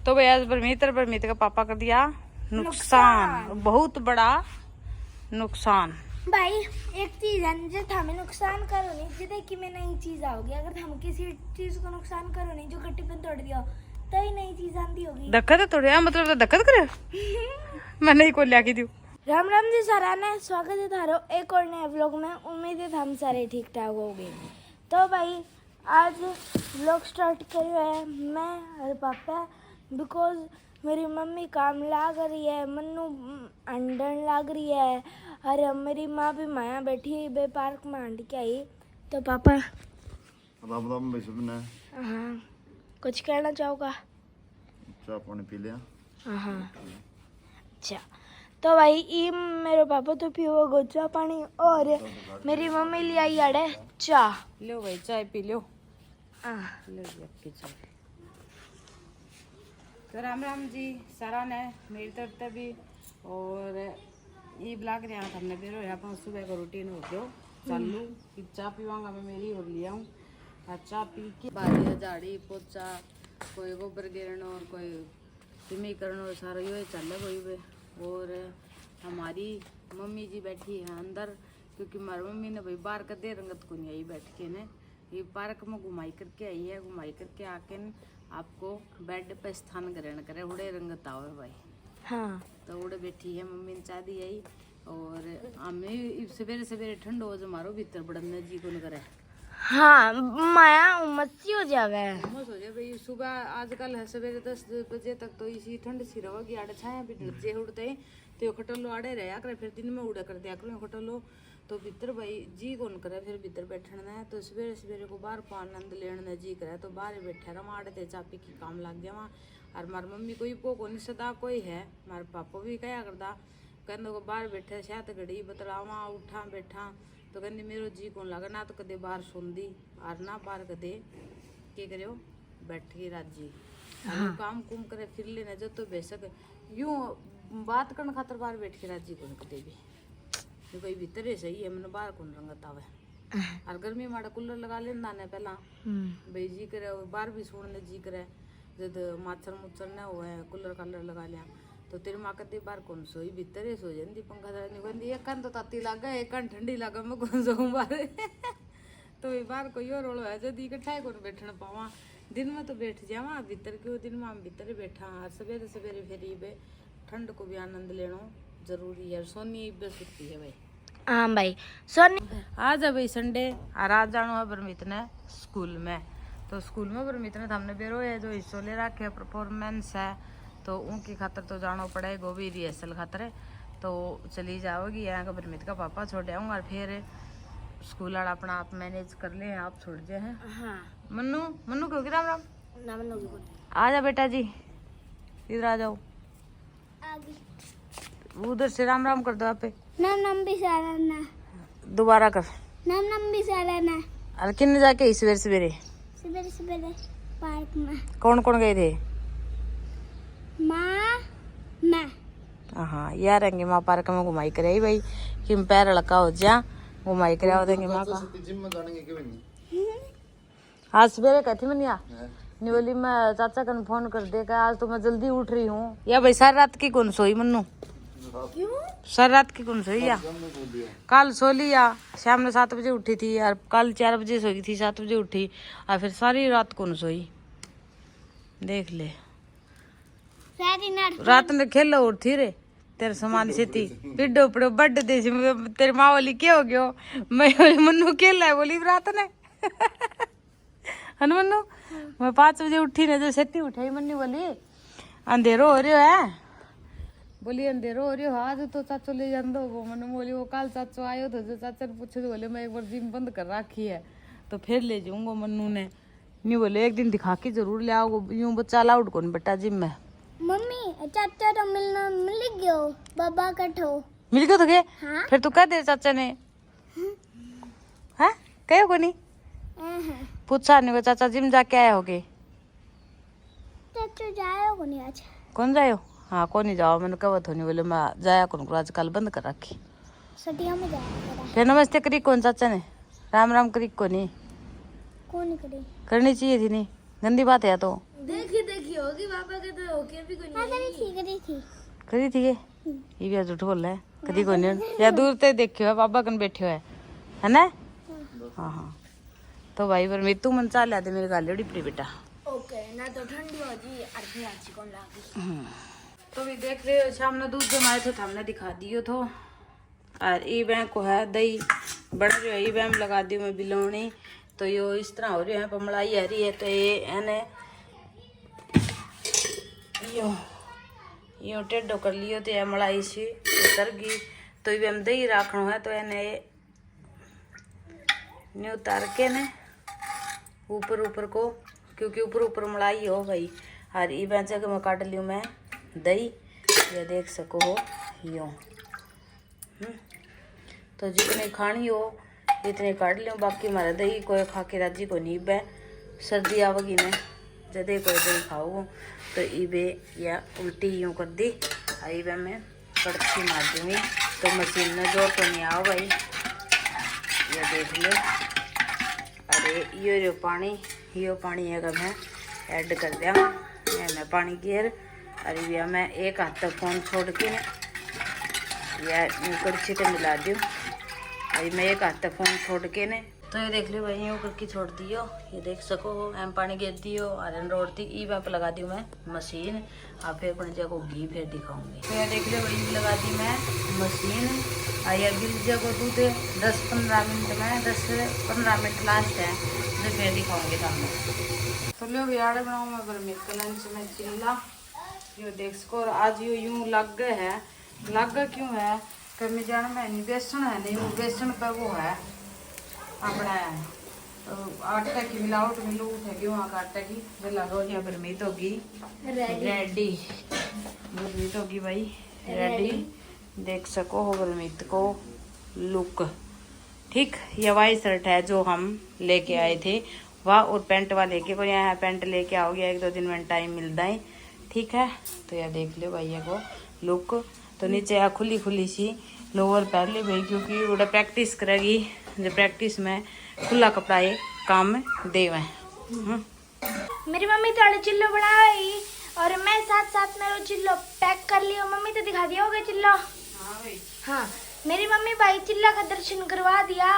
तो भाई आज परमित का पापा कर दिया नुकसान, बहुत बड़ा नुकसान। भाई एक चीज है जो हमें नुकसान करो नहीं, जो देखी में नई चीज आओगी। अगर हम किसी चीज को नुकसान करो नहीं, जो गट्टी पे तोड़ दिया तो ही नई चीज आती होगी। धक्का तो तोड़िया मतलब तो धक्का करे मैं नहीं को लिया दी। राम राम जी सारा ने स्वागत है थारो एक और नए व्लॉग में। उम्मीद है हम सारे ठीक ठाक हो गए। तो भाई आज व्लॉग स्टार्ट करो है मैं और पापा, बिकॉज मेरी मम्मी काम लाग रही है, मन्नू अंडन लाग रही है और मेरी माँ भी माया बैठी है बे पार्क में अंड के आई। तो पापा हाँ कुछ कहना चाहोगा? चाय पानी पी लिया? हाँ अच्छा। तो भाई ये मेरे पापा तो पियो गोचा पानी और मेरी मम्मी ले आई आड़े चाह। लो भाई चाय पी लो। हाँ आपकी चाय। तो राम जी सारा ने मेरी तरफ से भी और ये ब्लॉग रहा था हमने फिर यहाँ पर सुबह का रूटीन हो गया चालू कि चाय पीवांगा मैं मेरी और लिया हूँ। चाय पी के बारी झाड़ी पोछा कोई गोबर गिरना और कोई सिमी करना और सारा ये चल रहा कोई। और हमारी मम्मी जी बैठी है अंदर, क्योंकि हमारी मम्मी ने भाई बाहर का दे रंगत को नहीं आई बैठ के ने ये पार्क में घुमाई करके आई है। घुमाई करके आके आपको बेड पे स्थान ग्रहण करे उड़े रंगत आओ भाई। हाँ तो उड़े बैठी है मम्मी ने चाह दी आई और हमें सवेरे सवेरे ठंड हो जो मारो भीतर बड़ने जी को न करे। हाँ माया उमसी हो जावे। उमस हो जाए भाई। सुबह आजकल है सवेरे 10 बजे तक तो इसी ठंड सी रहोगी। आड़े छाया भी ढलजे उड़ते तो खटलो आड़े रहा करे, फिर दिन में उड़ा कर दिया करो खटलो तो भीतर भाई जी कौन करे फिर भीतर बैठना है। तो सवेरे सवेरे को बाहर को आनंद लेने जी करे तो बाहर बैठा रहा आड़े ते चापी की काम लग गया वहाँ। और हमारी मम्मी कोई को नहीं सदा कोई है, हमारे पापा भी कया करता कहते को बाहर बैठे शायद घड़ी बतलावा उठा बैठा तो कहती मेरो जी कौन लगा ना तो कदे बाहर सुन दी और ना बाहर कदे के करो बैठ के राजी। हाँ। काम कुम करे फिर लेना जो तो बेशक यूं बात करने खातर बाहर बैठ के राजी कौन कदे भी जो कोई भीतर सही है मैंने बाहर कौन रंगत आवे। और गर्मी माड़ा कूलर लगा लेना ने पहला भाई जी करे बाहर भी सोने जी करे जब माछर मुच्छर न हुए कूलर कालर लगा लिया तो तेरी माँ कहती बाहर कौन सोई भीतर सो जाती पंखा नहीं कहती एक कान तो ताती लागे एक कान ठंडी लागे मैं कौन सोऊं बाहर तो बाहर कोई और रोलो है जब इकट्ठा कौन बैठना पावा। दिन में तो बैठ जावा भीतर क्यों दिन में हम भीतर बैठा सवेरे सवेरे फिर बे ठंड को भी आनंद लेना जरूरी है। सोनी बे सुती है भाई। हाँ भाई सोनी आज है भाई संडे और आज जाना है परमित ने स्कूल में। तो स्कूल में परमित ने हमने बेरो है जो हिस्सों ले रखे परफॉर्मेंस है तो उनकी खातर तो जाना पड़ेगा भी रिहर्सल खातर है। तो चली जाओगी यहाँ का परमित का पापा छोड़ आऊँगा और फिर स्कूल वाला अपना आप मैनेज कर ले आप छोड़ जाए हैं। हाँ मन्नू मन्नू क्यों राम राम ना मन्नू की आ जा बेटा जी इधर आ जाओ उधर से राम राम कर दो आप नाम भी सारा ना दोबारा कर नाम भी सारा ना। अरे किन्ने जाके सवेरे सवेरे सवेरे सवेरे पार्क में कौन कौन गए थे? माँ मैं हाँ यार आएंगे माँ पार्क में घुमाई करे भाई कि पैर लड़का हो जा घुमाई करा देंगे माँ का। आज सवेरे कहती मैं नहीं बोली मैं चाचा कन फोन कर देगा आज तो मैं जल्दी उठ रही हूँ या भाई सारी रात की कौन सोई मन्नू? सारी रात की कौन सोई या कल सो लिया शाम ने 7 बजे उठी थी यार कल 4 बजे सोई थी 7 बजे उठी और फिर सारी रात कौन सोई देख ले। रात में खेलो उठी रे तेरे समान से थी पिड्डो पड़ो बड दे तेरी माँ बोली क्या हो गयो मैं मन्नू खेल है बोली रात ने है मन्नू मैं 5 बजे उठी ने जो सेती उठाई मन्नू बोली अंधेरो हो रहा है बोली अंधेरो हो रही हो आज तो चाचो ले जान दो वो मनु बोली वो कल चाचो आयो तो जो चाचा ने पूछे तो बोले मैं एक बार जिम बंद कर रखी है तो फिर ले जाऊंगा मन्नू ने नहीं बोले एक दिन दिखा के जरूर ले आओ यूं बच्चा अलाउड कौन बेटा जिम में। मम्मी चाचा तो मिलना मिल गयो बाबा कठो मिल गयो तो के हाँ? फिर तू कह दे चाचा ने हैं कहो को नहीं पूछा नहीं को चाचा जिम जाके आए होगे चाचा जायो को नहीं आज कौन जायो? हाँ कौन नहीं जाओ मैंने कहा तो नहीं बोले मैं जाया कौन आज कल बंद कर रखी सटिया में जाया फिर नमस्ते करी कौन चाचा ने राम राम करी को नहीं कौन करी करनी चाहिए थी नहीं गंदी बात है तो देखिए देखिए होगी पापा के तो होके भी कोई नहीं थी करी थी ये भी आज झूठ बोल रहा है कदी कोई नहीं या दूर से देखियो है पापा कन बैठे है ना। हाँ हाँ तो भाई पर मैं तू मन चाल आते मेरे गाले डिपड़ी बेटा ओके ना तो ठंडी हो जी अर्धी आंची कौन लागी। तो भी देख रहे हो शाम ने दूध जमाए थे हमने दिखा दियो तो और ई बैंक को है दही बड़ा जो है ई बैंक लगा दी मैं बिलोनी तो यो इस तरह हो रही है पमड़ाई आ रही है तो ये एने यो टेढ़ो कर लियो तो मलाई सी उतर गई तो ये हम दही रखना है तो एने ने उतार के ने ऊपर ऊपर को क्योंकि ऊपर ऊपर मलाई हो भाई और ये बेचा के मैं काट लियो मैं दही ये देख सको हो यो तो जितने खानी हो इतने काट लियो बाकी हमारा दही कोई खा के राजी को नहीं बे सर्दी आवेगी ने जदे कोई दही खाओ तो इबे या उल्टी यूँ कर दी आई बे मैं कड़छी मार दूँगी तो मशीन में जोर तो नहीं आओ भाई ये देख लो। अरे यो पानी है मैं ऐड कर दिया मैं पानी गिर अरे भैया मैं एक हाथ तक फोन छोड़ के या कड़छी तो मिला दूँ अभी मैं एक हाथ तक फोन छोड़ के ने तो ये देख लो भाई यूँ करके छोड़ दियो ये देख सको एम पानी गिर दियो आयरन रोड थी ई पे लगा दी मैं मशीन आप फिर अपने जगह को घी फिर दिखाऊंगी तो ये देख लो भाई लगा दी मैं मशीन या गिर को दूध 10-15 मिनट में 10 से 15 मिनट लास्ट है तो फिर दिखाऊंगी सामने। तो लो बिहार बनाऊँ मैं पर मेरे लंच में चिल्ला यो देख सको आज यो यूँ लग गए है लग गए क्यों है कभी जाना मैं नहीं बेसन है नहीं वो बेसन पर वो है अपना आटे की मिलावट मिलूट है गेहूँ का आटे की जला रोज यहाँ पर मीत होगी रेडी मीत होगी भाई रेडी देख सको हो मीत को लुक ठीक। ये वाइट शर्ट है जो हम लेके आए थे वह और पैंट वाला लेके को यहाँ पैंट लेके आओगे 1-2 दिन में टाइम मिलता है ठीक है। तो यह देख लो भैया को लुक तो नीचे आ खुली खुली सी लोअर पहन ली भाई क्योंकि वो प्रैक्टिस करेगी जो प्रैक्टिस में खुला कपड़ा ये काम में देवे। मेरी मम्मी थोड़ा चिल्लो बनाई और मैं साथ साथ में वो चिल्लो पैक कर लियो मम्मी तो दिखा दिया होगा चिल्लो। हाँ भाई हाँ मेरी मम्मी भाई चिल्ला का दर्शन करवा दिया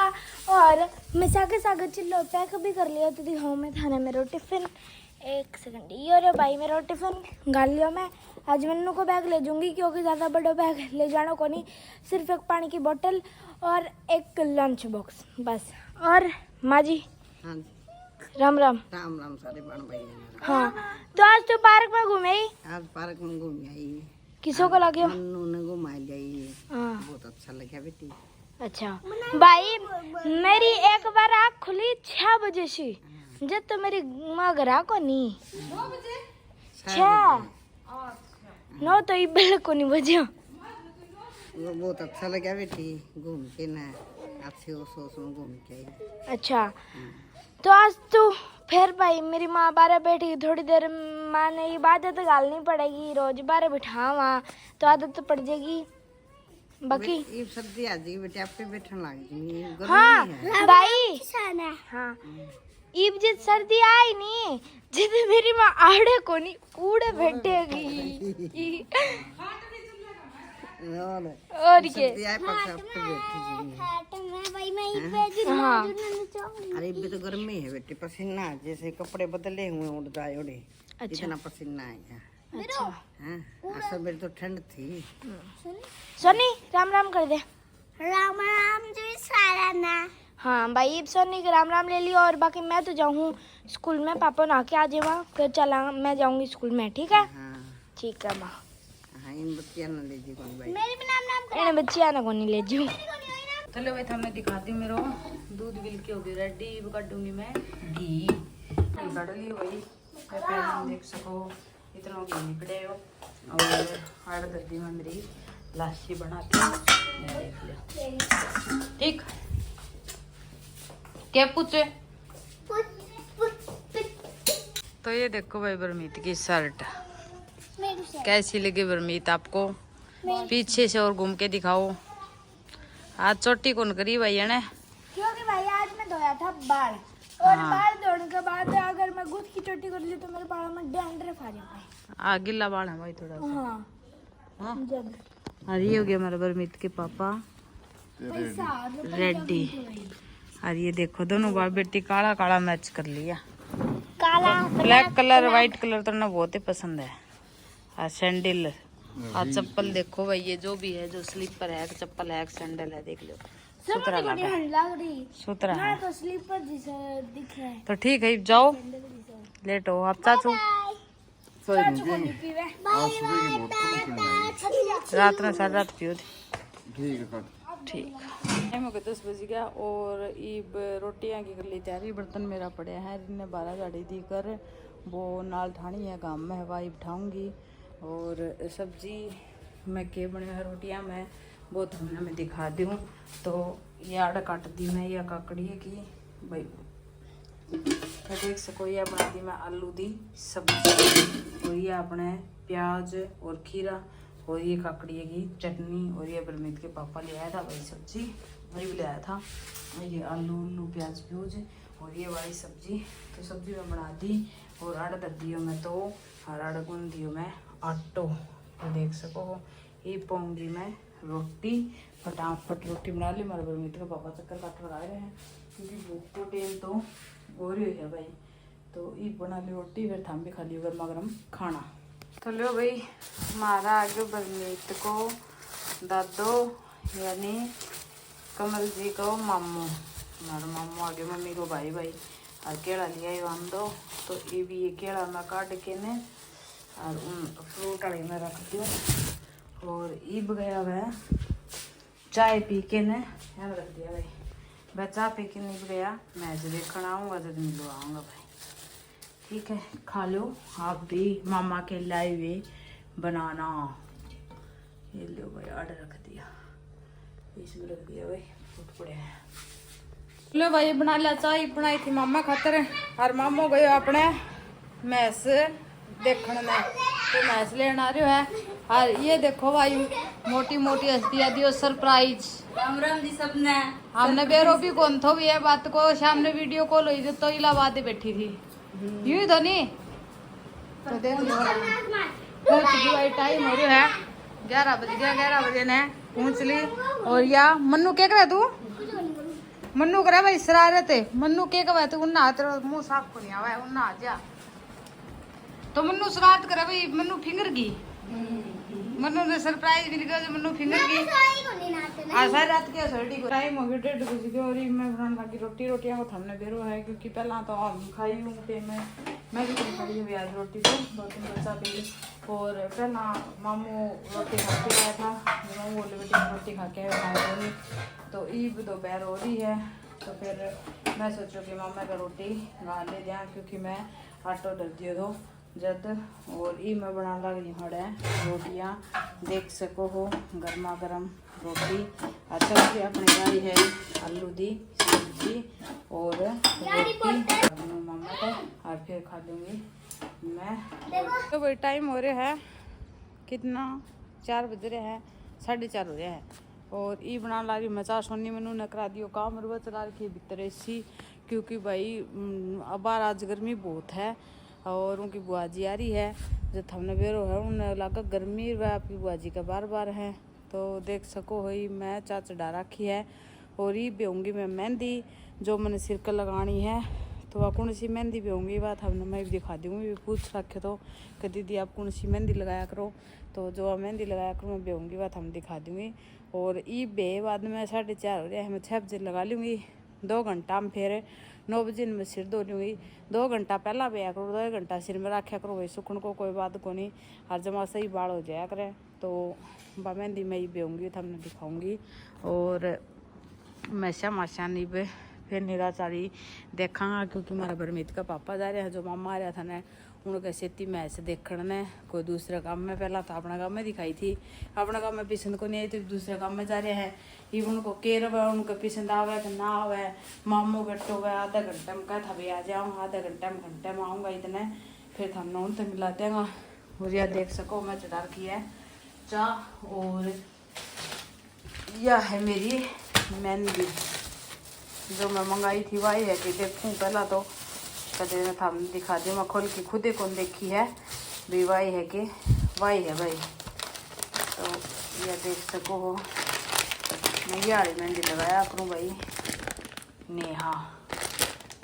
और मैं सागे सागे चिल्लो पैक भी कर लिया तो दिखाऊँ मैं थाने मेरा टिफिन एक सेकंड ये रे भाई मेरा टिफिन गाल लिया मैं आज मन्नू को बैग ले जाऊंगी क्योंकि ज़्यादा बड़ा बैग ले जाना को नहीं सिर्फ एक पानी की बोतल और एक लंच बॉक्स बस। और माँ जी हाँ राम राम राम राम सारे बन भाई। हाँ तो आज तो पार्क में घूमे ही आज पार्क में घूम आई किसों को लगे मन्नू ने घुमा गई हाँ बहुत अच्छा लगा बेटी। अच्छा भाई मेरी एक बार आँख खुली 6 बजे से जब तो मेरी माँ घर को नहीं 6 9 तो इबल को नहीं बजे वो बहुत अच्छा लगा बेटी घूम के ना अच्छे सोच में घूम के आई। अच्छा तो आज तो फिर भाई मेरी माँ बारह बैठी थोड़ी देर माँ ने ये आदत गालनी पड़ेगी रोज बारह बिठा वहाँ तो आदत तो पड़ जाएगी बाकी ये सर्दी आ जाएगी बेटी आप पे बैठने लग जाएगी। हाँ भाई हाँ ईब जित सर्दी आई नहीं जिद मेरी माँ आड़े को नहीं कूड़े बैठेगी और के सर्दी आए पर आप पे बैठी हाँ अरे भी तो गर्मी है बेटी पसीना जैसे कपड़े बदले हुए उड़ जाए उड़े इतना पसीना आएगा। अच्छा हाँ असल में तो ठंड थी। सोनी राम राम कर दे राम राम जी सारा ना। हाँ भाई सोनी के राम राम ले लियो और बाकी मैं तो जाऊँ स्कूल में पापा ना के आ जाए फिर चला मैं जाऊँगी स्कूल में ठीक है। हाँ ठीक है माँ हाँ इन बच्चियां ना ले जी कौन भाई मेरे भी नाम इन्हें बच्चियाँ ना को नहीं ले जाऊँ। चलो भाई मैं दिखाती हूँ मेरा दूध बिल के हो गई रेडी काटूंगी मैं घी कड़ ली भाई पहले देख सको इतना घी निकले हो और आड़ दर्दी में मेरी लस्सी बना के देख लिया ठीक क्या पूछे। तो ये देखो भाई बरमीत की शर्ट कैसी लगी बरमीत आपको पीछे से और घूम के दिखाओ। आज चोटी कौन करी भाई ने क्योंकि भाई आज मैं धोया था बाल और बाल धोने के बाद अगर मैं गुद की चोटी कर ली तो मेरे बालों में डैंड्रफ आ जाता है। गिल्ला बाल है भाई थोड़ा सा। हाँ हाँ? जब और ये हो गया हमारे बरमीत के पापा रेडी। और ये देखो दोनों बाप बेटी काला काला मैच कर लिया। काला ब्लैक कलर वाइट कलर तो ना बहुत ही पसंद है। और सैंडल और चप्पल देखो भाई, ये जो भी है, जो स्लीपर है, चप्पल है, सैंडल है, देख लो सुतरा लगा है। लग रही सुतरा है तो स्लीपर जैसा दिख रहा है। तो ठीक है जाओ लेट हो। अब चाचू चाचू को नहीं पीवे। आज सुबह की बहुत कम पीना है। रात में सारी रात पियो थी। ठीक है कट। ठीक टाइम हो गया 10 बज गया और ईब रोटियां की कर ली तैयारी। बर्तन मेरा पड़े हैं, इन्हें 12 झाड़ी दी कर वो नाल ठानी है काम में हवाई बिठाऊंगी। और सब्जी मैं के बने है रोटियां मैं वो थोड़ा मैं दिखा दूँ। तो ये आड़ा काट दी मैं, यह काकड़ी की भाई देख सको। ये बना दी मैं आलू दी सब्जी और ये अपने प्याज और खीरा और ये काकड़ी की चटनी और ये बरमीत के पापा ले आया था भाई सब्जी, वही भी ले आया था। और ये आलू प्याज प्यूज और ये वाली सब्जी। तो सब्जी में बना दी और आटा दर दियो मैं तो और आटा गूंद दियो मैं आटो। तो देख सको ये पाऊंगी मैं रोटी। फटाफट रोटी बना ली। हमारे बरमीत के पापा चक्कर काट लगा रहे हैं क्योंकि भूख को टेम तो और ही है भाई। तो ये बना ली रोटी, फिर थाम भी खा लियो गर्मा गर्म खाना। तो लो भाई हमारा आगे बरमीत को दादो यानी कमल जी को मामू, हमारा मामू आगे मम्मी को भाई भाई और केला लिया ही बांध दो। तो ये भी ये केला मैं काट के ने और उन फ्रूट वाली में रख दूँ। और ईब गया वह चाय पी के ने यहाँ रख दिया भाई। वह चाय पी के नहीं गया, मैच देखना आऊँगा तो मिलो आऊँगा भाई। ठीक है खा लो आप भी मामा के लाए हुए बनाना। ये लो भाई आर्डर रख दिया, इसमें रख दिया भाई फूट पड़े हैं। लो भाई बना लिया चाय बनाई थी मामा खातर और मामो गए अपने मैस देखने में। तो मैस लेना आ रही है। और ये देखो भाई मोटी मोटी हस्तियाँ दियो सरप्राइज। राम राम जी सबने। हमने बेरो भी कौन थो भी है बात को सामने वीडियो कॉल हुई तो इलाहाबाद ही बैठी थी यूं तो नहीं। तो देख लो भाई टाइम हो रहा है 11 बज गया। 11 बजे ने पहुँच ली। और या मन्नू क्या करे तू? मन्नू करे भाई शरारत है। मन्नू क्या करे तू? उन्ना हाथ मुँह साफ को नहीं आवा है, उन्ना आ जा। तो मन्नू शरारत करे भाई, मन्नू फिंगर की मन्नू ने सरप्राइज मिल गया जो मन्नू फिंगर की सारी रात के सर्दी को टाइम हो गया 1:30 बज गया। और मैं बनाने लगी रोटी। रोटियां को थमने बेरो है क्योंकि पहला तो खाई हूँ पे मैं भी नहीं खाई हुई आज रोटी। तो 2-3 बच्चा पी और पहला मामू रोटी खा के आया था। मामू बोले बेटी रोटी खा के आया। तो ईब दोपहर हो रही है तो फिर मैं सोचो कि मामा का रोटी गा ले दिया क्योंकि मैं आटो डर दियो दो जद। और ये मैं बना लगी हड़े रोटियाँ देख सको हो गर्मा गर्म रोटी। अच्छा फिर अपने गाई है आलू दी सब्जी और रोटी मामा का और फिर खा लूँगी मैं। तो भाई टाइम हो रहा है कितना 4 बज रहे हैं 4:30 हो रहे हैं। और ये बना ला रही मचा सोनी मनु ने करा दियो काम और वह चला रखी भीतर ऐसी क्योंकि भाई अब आज गर्मी बहुत है। और उनकी बुआ जी आ रही है जो थमने बेरो है उन्हें लगा गर्मी वह आपकी बुआ जी का बार है। तो देख सको हुई मैं चा चढ़ा रखी है। और ये बेहूँगी मैं मेहंदी जो मैंने सिर पर लगानी है। तो वह कौन सी मेहंदी बेहूँगी बात हमने मैं भी दिखा दूँगी। पूछ रखे तो कि दीदी आप कौन सी मेहंदी लगाया करो। तो जो मेहंदी लगाया करो मैं बेहूँगी बात हम दिखा दूँगी। और ये बे बाद में 4:30 हो रहा है मैं 6 बजे लगा लूँगी 2 घंटा में फिर 9 बजे मैं सिर धो लूँगी। 2 घंटा पहला बेया करो 2 घंटा सिर में रखा करो भाई सुखन को कोई बात को नहीं। हर जमा सही बाल हो जाया करे। तो मेहंदी मैं ही बेहूँगी तो हमने दिखाऊँगी। और मैशा माशा नहीं बे फिर निराचारी देखा क्योंकि हमारा बरमीत का पापा जा रहे हैं जो मामा आ रहा था ना उनके सेती मैच देखने कोई दूसरे काम में। पहला तो अपना काम में दिखाई थी अपना काम में पसंद को नहीं आई तो दूसरे काम में जा रहे हैं। ये उनको केर हुआ उनको पसंद आवे कि ना आवे मामू बैठो हुआ आधा घंटे में कहा था भाई आ जाऊँ आधा घंटे में आऊँगा इतने फिर हमने उनसे मिला देंगे। और यह देख सको मैं चढ़ा रखी है चाह। और यह है मेरी मेहंदी जो मैं मंगाई थी वही है कि देखूँ पहला तो कदे था दिखा दी मैं खोल के खुदे कौन देखी है भी वही है कि वही है भाई। तो यह देख सको हो मैं ये वाली मेहंदी लगाया करूँ भाई नेहा।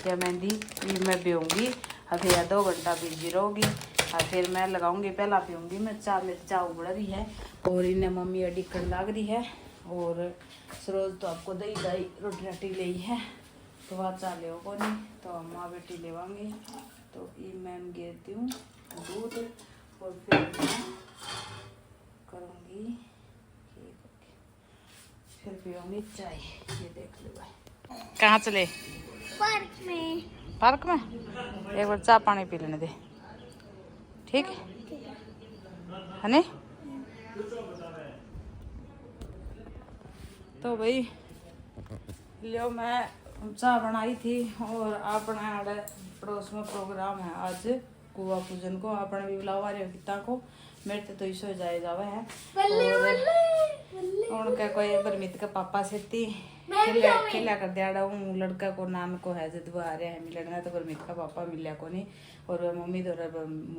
यह मेहंदी ये मैं पीऊँगी अभी या 2 घंटा बिजी रहोगी और फिर मैं लगाऊंगी। पहला पीऊँगी मैं चाय, मेरी चाय उबड़ रही है और इन्हें मम्मी अडिकन लाग रही है और सरोज तो आपको दही दही रोटी राटी ले है तो वह चाह ले को नहीं तो माँ बेटी लेवांगी। तो ये मैं गिरती हूँ दूध और फिर मैं करूँगी फिर पीऊँगी चाय। ये देख लो भाई कहाँ चले पार्क में। पार्क में एक बार चाय पानी पी लेने दे ठीक है नहीं। तो भाई लियो मैं चाय बनाई थी और अपने पड़ोस में प्रोग्राम है आज कुआ पूजन को अपने भी बुलावा रहे गीता को मेरे तो इसो जाए जावे है और उनका कोई बरमित का पापा से थी खेला कर दिया हूँ लड़का को नाम को है जब आ रहे हैं मिलना तो बरमित का पापा मिलिया को नहीं और मम्मी द्वारा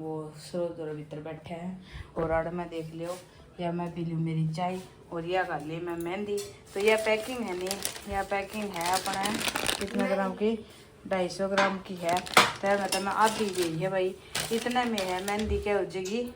वो सरोज द्वारा भीतर बैठे हैं और आड़ में देख लियो या मैं पी लूँ मेरी चाय और यह कर ली मैं मेहंदी। तो यह पैकिंग है नहीं यह पैकिंग है अपने कितने ग्राम की 250 ग्राम की है तो मैं आधी गई है भाई इतने में है मेहंदी क्या हो जाएगी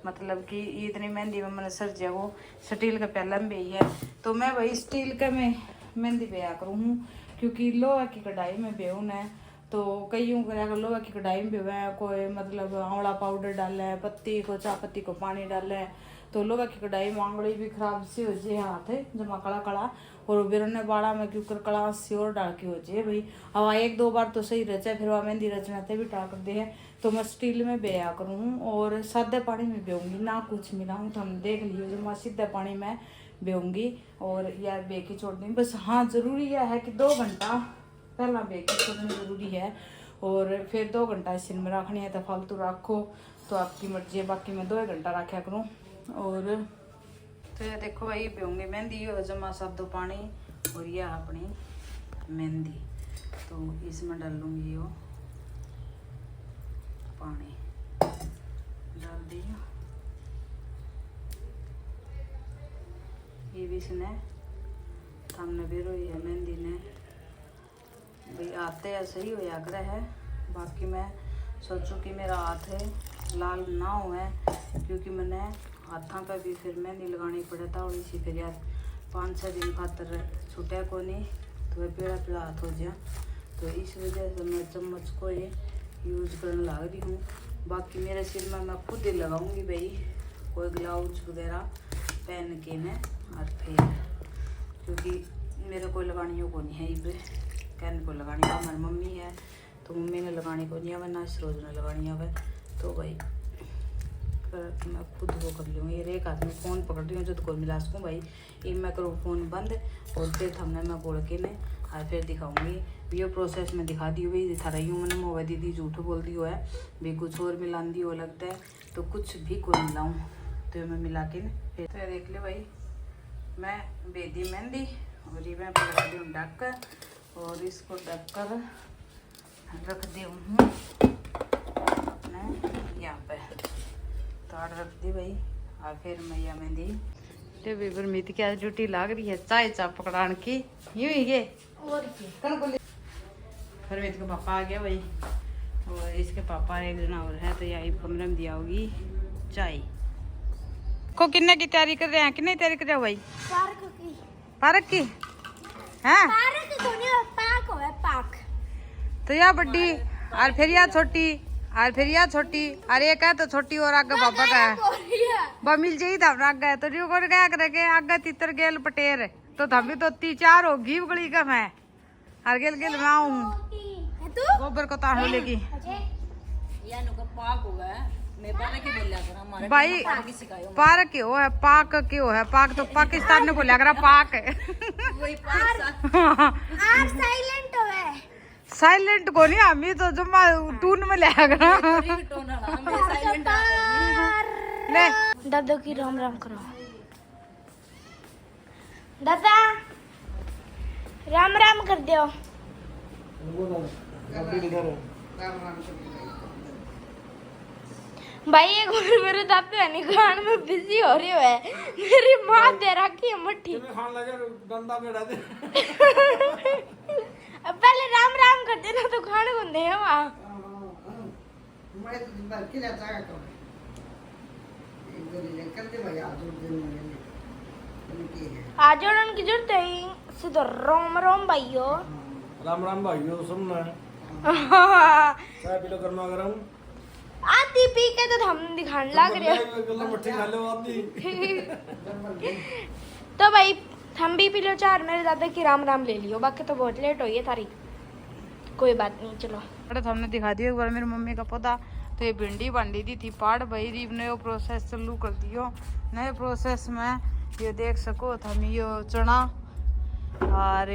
मतलब कि इतनी मेहंदी में मैंने सर्जिया वो स्टील का प्याला में भी है तो मैं भाई स्टील का मैं मेहंदी बेया करूँ क्योंकि लोहा की कढ़ाई में बेऊन है तो कईयों को लोहा की कढ़ाई में बेवा है कोई मतलब आंवला पाउडर डाला है पत्ती को चाय पत्ती को पानी डाला है तो लोहा की कढ़ाई में आंगड़ी भी खराब सी हो जाए हाथ है जमा कड़ा कड़ा और बिरने बाड़ा में क्योंकि कड़ा सी और डाल के हो जाए भाई हवा 1-2 बार तो सही रचा फिर वह मेहंदी रचना थे भी टाल कर दे है तो मैं स्टील में बेया करूँ और सादे पानी में बेऊँगी ना कुछ मिलाऊँ तो हम देख लियो जो मैं सीधे पानी में बेऊँगी और यार बे के छोड़ दूँगी बस। हाँ ज़रूरी यह है कि 2 घंटा पहला बे के छोड़ना ज़रूरी है और फिर 2 घंटा सिर में रखनी है तो फालतू रखो तो आपकी मर्जी है बाकी मैं 2 घंटा रखा करूँ। और तो ये देखो भाई बेऊँगी मेहंदी और जमा सादो पानी और यह अपनी मेहंदी तो इसमें डाल लूँगी वो पानी डाल दिया ये भी इसने हमने बेरो है मेहंदी ने भाई आते ऐसे ही हो जाकर है बाकी मैं सोचूं कि मेरा हाथ है लाल ना हुआ क्योंकि मैंने हाथों पे भी फिर मेहंदी लगानी पड़ा था और इसी फिर यार 5-6 दिन खातर छूटा को नहीं तो वह पीड़ा पीड़ा हाथ हो गया तो इस वजह से मैं चम्मच को ये यूज करने लग रही हूँ। बाकी मेरे सिर में मैं खुद ही लगाऊंगी भाई कोई ग्लव्स वगैरह पहन के मैं और फिर क्योंकि मेरे कोई लगानी को नहीं है इधर कहने को लगानी है हमारी मम्मी है तो मम्मी ने लगानी को नहीं है ना सरोज ने लगानी है तो भाई फिर मैं खुद वो कर लूँगी। ये एक हाथ में फ़ोन पकड़ रही हूँ जो तो कोई मिला सकूँ भाई ये मैं करूँ फ़ोन बंद और फिर थमने मैं बोल के ने और फिर दिखाऊंगी ये प्रोसेस में दिखा दी हुई दिखा रही हूँ मैंने मोबाइल दीदी झूठ बोल दी हुआ है भी कुछ और मिलान दी हो लगता है तो कुछ भी कोई मिलाऊँ तो मैं मिला के फिर तो देख ले भाई मैं बेदी मेहंदी और ये मैं लगा दी हूँ ढक कर और इसको ढक कर रख दी हूँ यहाँ पे ताड़ रख दी भाई और फिर मैं यह मेहंदी टेबी पर मीत की आज ड्यूटी लाग रही है चाय चा पकड़ाने की यूं ही ये और फिर मीत का पापा आ गया भाई और इसके पापा एक जना और है तो यही कमरे में दिया होगी चाय को किन्ने की तैयारी कर रहे हैं किन्ने तैयारी कर रहे हो भाई पार्क की हैं पाक तो यह बड्डी और फिर यह छोटी और फिर यह छोटी और एक है तो छोटी और आगे पापा का है वो मिल जाई था आगे तो जो कर गया करके आगे तीतर गेल पटेर तो थमी तो 3-4 होगी गली का मैं और गेल गेल मैं आऊँ गोबर को ताहू लेगी भाई पार्क क्यों है पाक क्यों है पाक तो पाकिस्तान ने बोला करा पाक है साइलेंट को नहीं हमी तो जमा टून में ले ले दादू की राम राम करो दादा राम राम कर दियो। भाई एक बार मेरे दादू है निकाल में बिजी हो रही है, मेरी माँ दे रखी है मुट्ठी। पहले राम राम कर देना तो खाने को दे वहाँ। आज की जरूरत है सीधा रोम रोम भाइयों। राम राम भाइयों सुनना है चाय पी लो गर्मा गर्म आधी पी के तो हम दिखाने लग रहे हो। मट्ठी खा लो आधी तो भाई हम भी पी लो चार, मेरे दादा की राम राम ले लियो, बाकी तो बहुत लेट हो गई थारी। कोई बात नहीं चलो। अरे तो हमने दिखा दिया एक बार मेरी मम्मी का पौधा। तो ये भिंडी बांधी दी थी पाड़ भाई रीब नयो प्रोसेस चालू कर दियो। नए प्रोसेस में ये देख सको तो हम यो चना और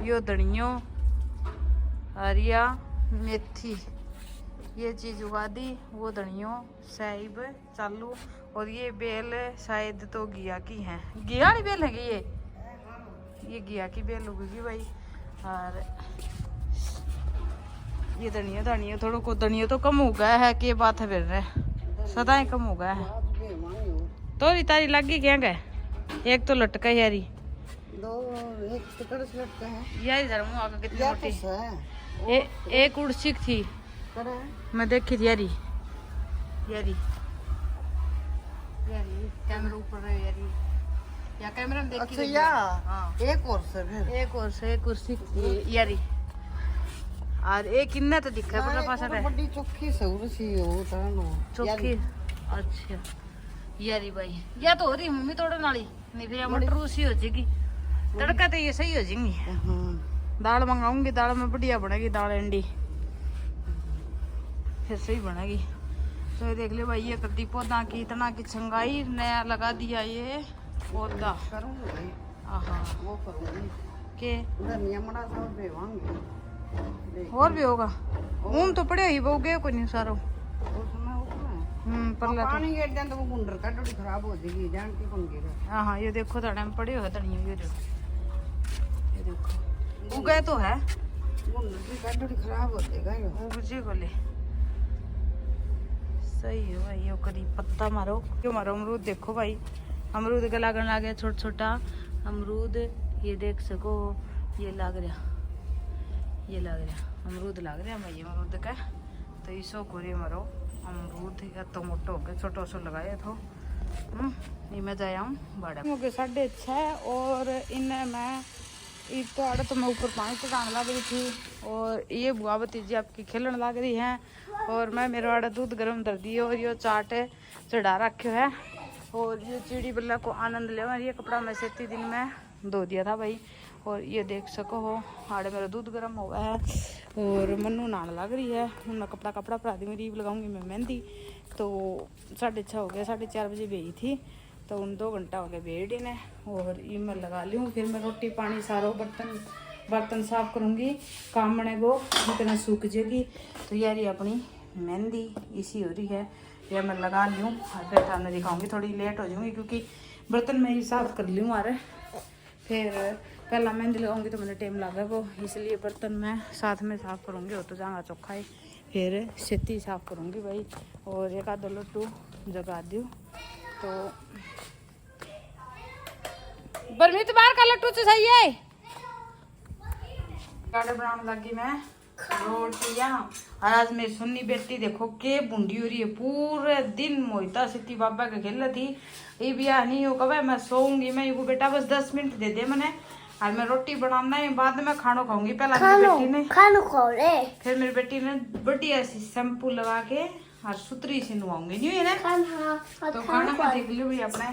यो धनियो और या मेथी ये चीज उगा दी। वो धनियो साहिब चालू और ये बेल शायद तो घिया की है, घिया वाली बेल है ये घिया की बेल उगेगी भाई। और ये धनिया धनिया थोड़ा को धनिया तो कम हो गया है कि बात है फिर रहे सदाएं कम हो गया है। तो तारी लग गई क्या गए एक तो लटका यारी दो एक टिकट से लटका है यारी जरा मुँह आगे कितनी मोटी एक उड़सिक थी करे मैं देखी थी यारी यारी यारी कैमरा ऊपर रहे यारी या कैमरा में देखी अच्छा या हाँ एक और से फिर एक और से एक कुर्सी यारी और एक इन्ने तो दिखा है बड़ा पासा है बड़ी चोखी सौर सी हो तानो चोखी। अच्छा यारी भाई या तो हो रही मम्मी तोड़न वाली नहीं फिर मटर उसी हो जाएगी तड़का तो ये सही हो जाएंगी। दाल मंगाऊंगी दाल में बढ़िया बनेगी दाल अंडी फिर सही बनेगी। तो ये देख ले भाई ये कद्दी पौधा की इतना की छंगाई नया लगा दिया ये पौधा। करूंगी हाँ वो करूंगी के धनिया मड़ा सब बेवांगी और भी होगा ऊन तो पड़े ही वो गए कोई नहीं सारो उसमें पर पानी गिर जाए तो वो गुंडर का थोड़ी खराब हो जाएगी जान की कौन गिरा। हाँ हाँ ये देखो धड़े में पड़े हुए धनिया ये देखो उगे तो है गुंडर की का थोड़ी खराब हो जाएगा ये उग जी बोले सही है भाई ये करी पत्ता मारो क्यों मारो। अमरूद देखो भाई अमरूद का लागन आ गया छोटा छोटा अमरूद ये देख सको ये लाग रहा अमरूद लाग रहा भाई अमरूद का। तो इसो कोरी मारो अमरूद या तो मोटो हो गया छोटो सो लगाया तो ये मैं जाया हूँ बड़ा हो गया 6:30 और इन्हें मैं एक तो आड़े तो मैं ऊपर पानी चढ़ाने लग रही थी और ये बुआ भतीजी आपकी खेलने लग रही है और मैं मेरा आड़ा दूध गर्म कर दी और ये चाट चढ़ा रखे है और ये चिड़ी बल्ला को आनंद ले। ये कपड़ा मैं 7 दिन में धो दिया था भाई और ये देख सको हो आड़े मेरा दूध गर्म हुआ है और मन्नू नहाने लग रही है। मैं कपड़ा पड़ा दी मेरी लगाऊंगी मैं मेहंदी। तो 6:30 हो गया 4:30 बजे भेजी थी तो उन 2 घंटा हो गया भेड़ ने और ये मैं लगा ली हूँ। फिर मैं रोटी पानी सारो बर्तन साफ करूँगी काम बने वो इतना सूख जाएगी। तो यार ये अपनी मेहंदी इसी हो रही है ये मैं लगा ली हूँ फिर सामने दिखाऊंगी। थोड़ी लेट हो जाऊँगी क्योंकि बर्तन मैं ही साफ कर ली हूँ आ रहे फिर पहला मेहंदी लगाऊंगी तो मैंने टाइम लगा वो इसलिए बर्तन मैं साथ में साफ करूँगी। हो तो जाऊँगा चौखा ही फिर छेती साफ करूँगी भाई और एक आधा लट्टू जगा दूँ तो बरमीत बाहर का लट्टू तो सही है। गाड़े बनाने लगी मैं रोटियां और आज मेरी सुन्नी बेटी देखो के बूंदी हो रही है पूरे दिन मोहिता सिटी बाबा के खेल थी ये भी नहीं हो कब मैं सोऊंगी मैं ये बेटा बस 10 मिनट दे दे मैंने और मैं रोटी बनाना है बाद में खाना खाऊंगी। पहला मेरी बेटी ने खानो खाओ रे फिर मेरी बेटी ने बढ़िया सी शैम्पू लगा के और सुतरी से नवाऊंगी नहीं है ना तो खाना का देख लो भाई अपने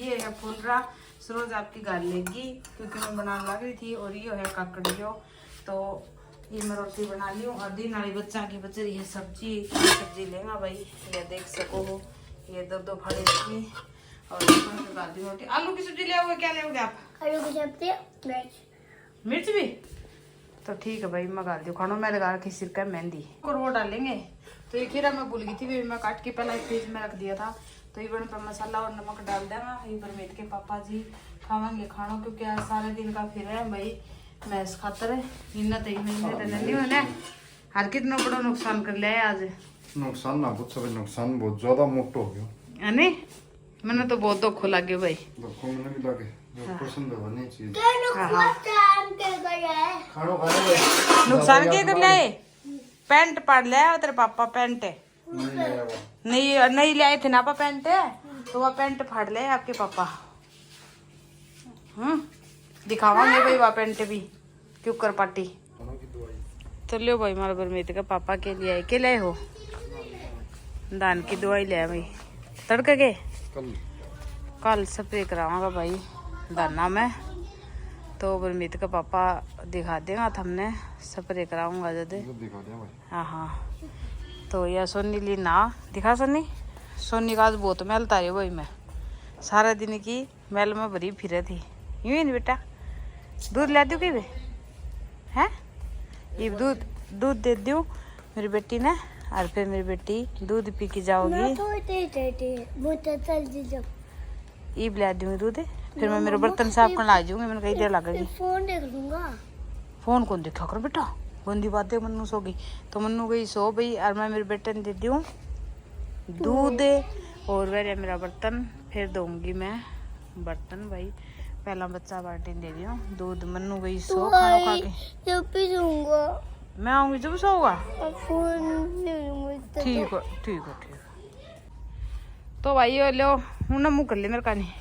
ये है फूल रहा सरोज आपकी गाल लेगी क्योंकि मैं बनाने लग रही थी और ये है काकड़ियो। तो ये मैं रोटी बना ली हूँ और दिन वाली बच्चा की बच रही है सब्जी लेगा भाई ये देख सको हो ये 2 फाड़े की और रोटी आलू की सब्जी ले आओगे क्या ले आप आलू की सब्जी मिर्च भी तो ठीक है भाई मैं डाल दी खानों में लगा रखी सिरका मेहंदी और वो डालेंगे। तो ये खीरा मैं भूल गई थी मैं काट के पहले फ्रिज में रख दिया था तो ये पर मसाला और नमक डाल देना। ये परमीत के पापा जी खावेंगे खाना क्योंकि आज सारे दिन का फिर है भाई मैस खातर है इन्ना तो महीने तो नहीं होने हर कितना बड़ा नुकसान कर लिया है आज नुकसान ना कुछ सब नुकसान बहुत ज्यादा मोटो हो गया है नहीं मैंने तो बहुत दुख लगे भाई देखो मैंने भी लगे जो पसंद है बनी चीज खानो खाने भाई नुकसान क्या कर लिया है पैंट पड़ लिया तेरे पापा पैंट है नहीं लाया वो नहीं ले आए थे ना पापा पैंट है तो वह पैंट फाड़ ले आपके पापा दिखावांगे भाई वह पैंट भी क्यों कर पार्टी खानों की दवाई तो लियो भाई मारा बरमीत का पापा के लिए आए के लाए हो दान की दवाई ले भाई तड़के के कल स्प्रे कराऊंगा भाई दाना में तो बरमीत का पापा दिखा देगा हमने स्प्रे कराऊंगा जब दिखा दिया भाई हाँ हाँ तो यह सोनी ली ना दिखा सोनी का आज बहुत मैल तारी वही मैं सारा दिन की मैल में भरी फिरे थी यूं ही नहीं बेटा दूध ला दूँ कि वे हैं ये दूध दे दूँ मेरी बेटी ने और फिर मेरी बेटी दूध पी के जाओगी ईब ला दूँगी दूध फिर मैं मेरे बर्तन साफ करना आ जाऊंगी मैंने कहीं देर लगेगी फोन देख लूंगा फोन कौन देखा कर बेटा गंदी बात है मन्नू सो गई तो मन्नू गई सो गई और मैं मेरे बेटे ने दे दूँ दूध और वह मेरा बर्तन फिर दूंगी मैं बर्तन भाई पहला बच्चा बाल्टी दे रही हूँ दूध मन्नू गई सो खाना खा के जब भी दूंगा मैं आऊंगी जब सोगा फोन ठीक है ठीक है ठीक है तो भाई ये लो हूँ ना मुँह कर ले मेरे का नहीं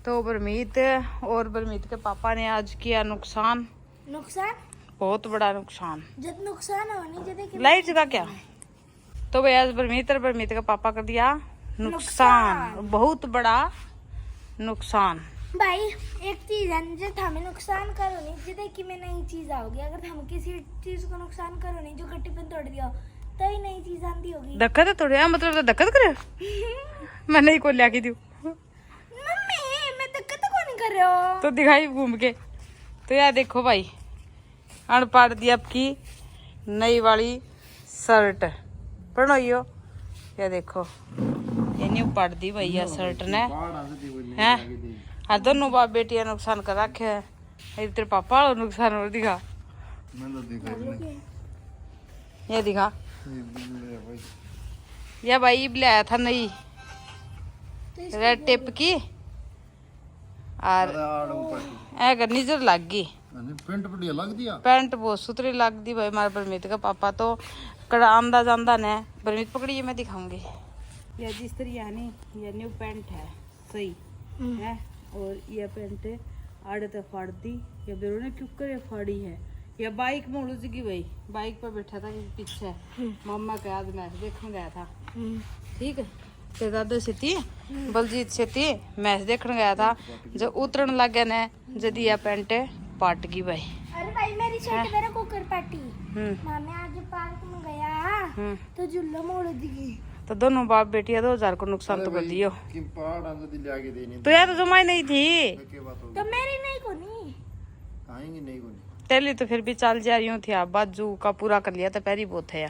तो बरमीत और बरमीत के पापा ने आज किया नुकसान बहुत बड़ा नुकसान जब नुकसान हो नहीं जब लाइट जगह क्या तो भाई आज बरमीत और बरमीत का पापा कर दिया नुकसान बहुत बड़ा नुकसान भाई एक चीज है जब हमें नुकसान करो नहीं जैसे कि मैं नई चीज आओगी अगर हम किसी चीज को नुकसान करो नहीं जो गट्टी पे तोड़ दिया तो ही नई चीज आती होगी धक्का तो तोड़िया मतलब तो धक्का करे मैं नहीं को लिया दी मम्मी मैं धक्का तो कौन कर रहे हो तो दिखाई घूम के तो यार देखो भाई अनपढ़ दी आपकी नई वाली शर्ट पढ़ो या देखो ये नहीं पढ़ दी भैया शर्ट ने हैं हाँ दोनों बाप बेटिया नुकसान कर रखे है तेरे पापा और नुकसान और दिखा मैंने देखा ही नहीं ये दिखा ये ले भाई या भाई लाया था नई रेड टेप की और अगर निजर लग गई पेंट बढ़िया लग दिया पैंट बहुत सुथरी लग दी भाई हमारे बरमीत का पापा तो कड़ा आंदा जांदा ने बरमीत पकड़िए मैं दिखाऊंगी या जिस तरह यानी ये न्यू पैंट है सही है और ये पैंट आड़े तक फाड़ दी या बेरो ने क्यों करे फाड़ी है या बाइक में उलझ गई भाई बाइक पर बैठा था पीछे मम्मा के आज मैच देखने गया था ठीक है ते दादा से थी बलजीत से थी मैच देखने गया था जब उतरन लग गया ने जब यह पैंट पाट गई भाई अरे भाई मेरी शर्ट मेरा कुकर पार्टी मामे आज पार्क में गया तो झूला मोड़ दी तो दोनों बाप बेटिया 2000 को नुकसान तो कर दियो कि पहाड़ आगे दिल आगे देनी तो यार तो जमाई नहीं थी के बात होगी तो मेरी नहीं कोनी आएंगे नहीं कोनी तेली तो फिर भी चाल जा रही थी आप बाजू का पूरा कर लिया था पैरी बहुत है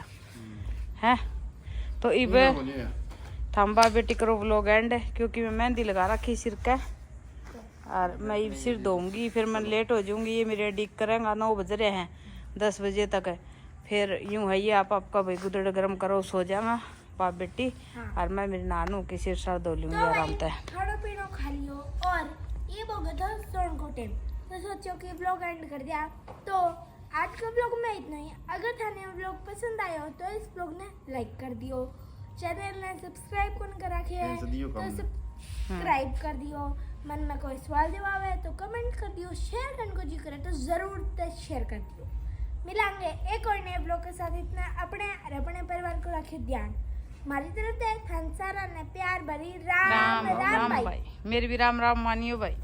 हैं तो इब थाम बाप बेटी करो व्लॉग एंड क्योंकि मैं मेहंदी लगा रखी सिर का और मैं इब सिर धोऊंगी फिर मैं लेट हो जाऊंगी ये मेरे एडिट करेंगे 9 बज रहे हैं 10 बजे तक फिर यूं है ये आपका भाई गुदड़ गर्म करो सो जाऊंगा बाप बेटी और मैं मेरी नानू की सिर सर धो लूंगी आराम से खाना पीना खा लियो और ये बोगा था सोन को टाइम तो सोचो कि व्लॉग एंड कर दिया तो आज का व्लॉग में इतना ही अगर थाने व्लॉग पसंद आया हो तो इस व्लॉग ने लाइक कर दियो चैनल ने सब्सक्राइब कौन करा के तो सब्सक्राइब कर दियो मन में कोई सवाल जवाब है तो कमेंट कर दियो शेयर करने को जी करे तो जरूर शेयर कर दियो मिलांगे एक और नए ब्लॉग के साथ इतना अपने और अपने परिवार को रखे ध्यान हमारी तरफ से थान सारा ने प्यार भरी राम राम भाई मेरी भी राम राम मानियो भाई।